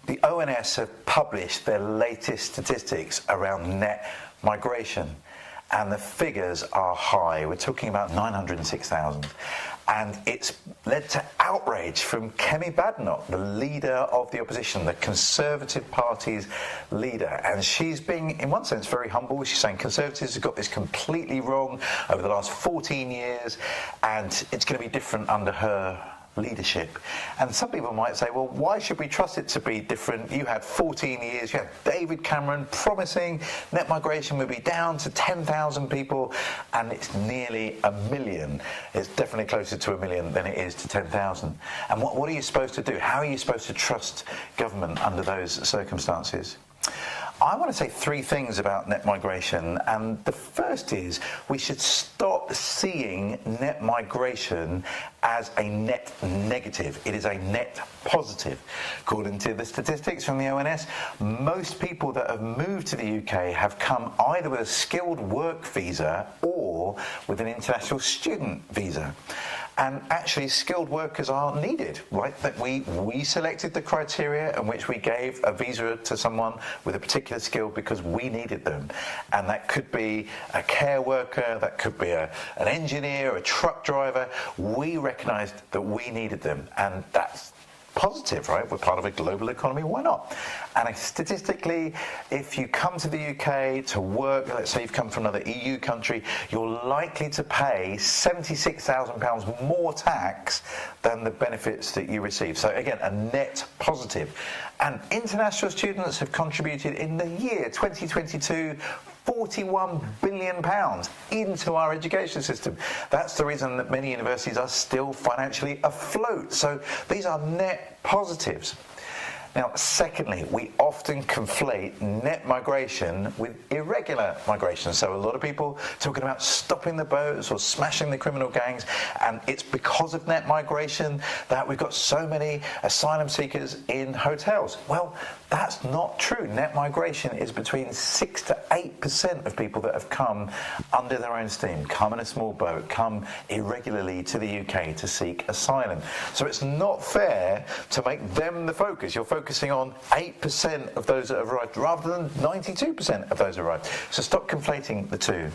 The ONS have published their latest statistics around net migration, and the figures are high. We're talking about 906,000. And it's led to outrage from Kemi Badenoch, the leader of the opposition, the Conservative Party's leader. And she's being, in one sense, very humble. She's saying Conservatives have got this completely wrong over the last 14 years, and it's going to be different under her leadership. And some people might say, well, why should we trust it to be different? You had 14 years, you had David Cameron promising net migration would be down to 10,000 people, and it's nearly 1 million. It's definitely closer to 1 million than it is to 10,000. And what are you supposed to do? How are you supposed to trust government under those circumstances? I want to say 3 things about net migration, and the first is we should stop seeing net migration as a net negative. It is a net positive. According to the statistics from the ONS, most people that have moved to the UK have come either with a skilled work visa or with an international student visa. And actually, skilled workers are needed, right? That we selected the criteria in which we gave a visa to someone with a particular skill because we needed them. And that could be a care worker, that could be an engineer, a truck driver. We recognised that we needed them, and that's positive, right? We're part of a global economy, why not? And statistically, if you come to the UK to work, let's say you've come from another EU country, you're likely to pay £76,000 more tax than the benefits that you receive. So again, a net positive. And international students have contributed in the year 2022 £41 billion into our education system. That's the reason that many universities are still financially afloat. So these are net positives. Now, secondly, we often conflate net migration with irregular migration. So a lot of people talking about stopping the boats or smashing the criminal gangs, and it's because of net migration that we've got so many asylum seekers in hotels. Well, that's not true. Net migration is between 6 to 8% of people that have come under their own steam, come in a small boat, come irregularly to the UK to seek asylum. So it's not fair to make them the focus. You're focusing on 8% of those that have arrived rather than 92% of those who arrived. So stop conflating the two.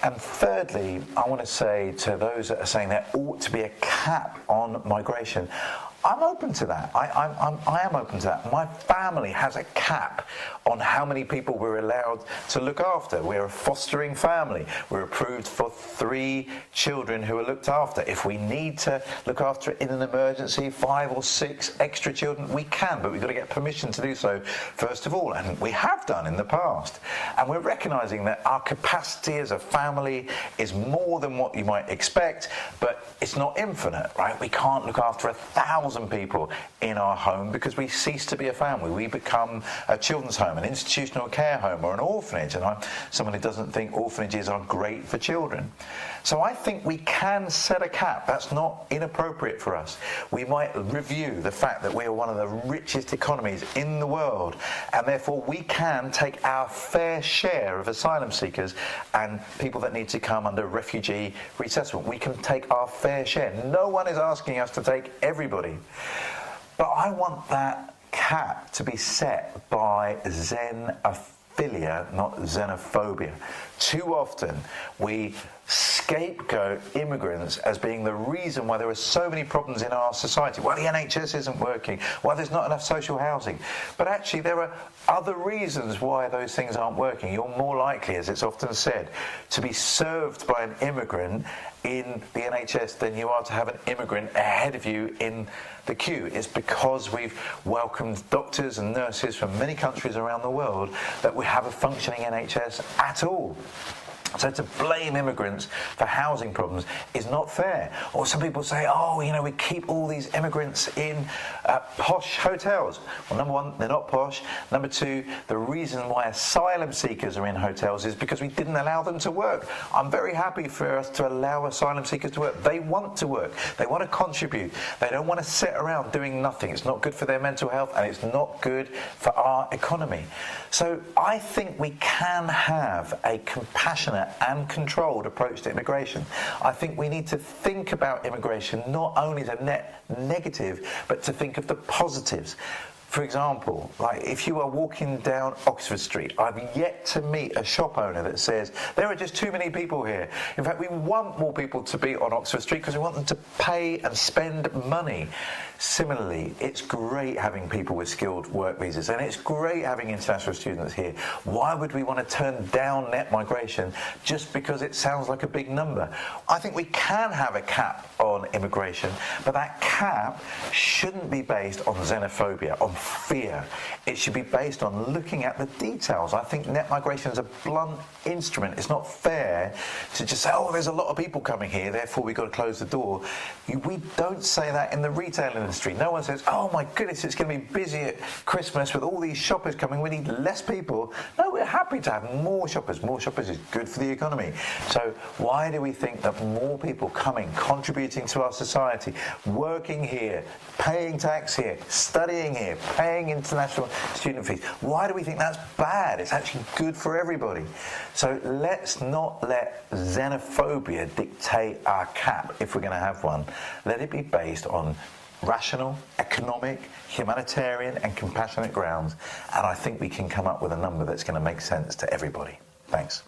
And thirdly, I want to say to those that are saying there ought to be a cap on migration, I'm open to that. I am open to that. My family has a cap on how many people we're allowed to look after. We're a fostering family. We're approved for 3 children who are looked after. If we need to look after in an emergency 5 or 6 extra children, we can, but we've got to get permission to do so first of all, and we have done in the past. And we're recognising that our capacity as a family is more than what you might expect, but it's not infinite, right? We can't look after 1,000 people in our home because we cease to be a family. We become a children's home, an institutional care home, or an orphanage, and I'm someone who doesn't think orphanages are great for children. So I think we can set a cap. That's not inappropriate for us. We might review the fact that we are one of the richest economies in the world, and therefore we can take our fair share of asylum seekers and people that need to come under refugee resettlement. We can take our fair share. No one is asking us to take everybody. But I want that cap to be set by xenophilia, not xenophobia. Too often we scapegoat immigrants as being the reason why there are so many problems in our society. Why the NHS isn't working, why there's not enough social housing. But actually there are other reasons why those things aren't working. You're more likely, as it's often said, to be served by an immigrant in the NHS than you are to have an immigrant ahead of you in the queue. It's because we've welcomed doctors and nurses from many countries around the world that we have a functioning NHS at all. So to blame immigrants for housing problems is not fair. Or some people say, oh, you know, we keep all these immigrants in posh hotels. Well, number one, they're not posh. Number two, the reason why asylum seekers are in hotels is because we didn't allow them to work. I'm very happy for us to allow asylum seekers to work. They want to work. They want to contribute. They don't want to sit around doing nothing. It's not good for their mental health, and it's not good for our economy. So I think we can have a compassionate and controlled approach to immigration. I think we need to think about immigration not only as a net negative, but to think of the positives. For example, like if you are walking down Oxford Street, I've yet to meet a shop owner that says, there are just too many people here. In fact, we want more people to be on Oxford Street because we want them to pay and spend money. Similarly, it's great having people with skilled work visas, and it's great having international students here. Why would we want to turn down net migration just because it sounds like a big number? I think we can have a cap on immigration, but that cap shouldn't be based on xenophobia, on fear. It should be based on looking at the details. I think net migration is a blunt instrument. It's not fair to just say, oh, there's a lot of people coming here, therefore we've got to close the door. We don't say that in the retail industry. No one says, oh my goodness, it's going to be busy at Christmas with all these shoppers coming, we need less people. No, we're happy to have more shoppers. More shoppers is good for the economy. So why do we think that more people coming, contributing to our society, working here, paying tax here, studying here, paying international student fees, why do we think that's bad? It's actually good for everybody. So let's not let xenophobia dictate our cap if we're going to have one. Let it be based on rational, economic, humanitarian and compassionate grounds, and I think we can come up with a number that's going to make sense to everybody. Thanks.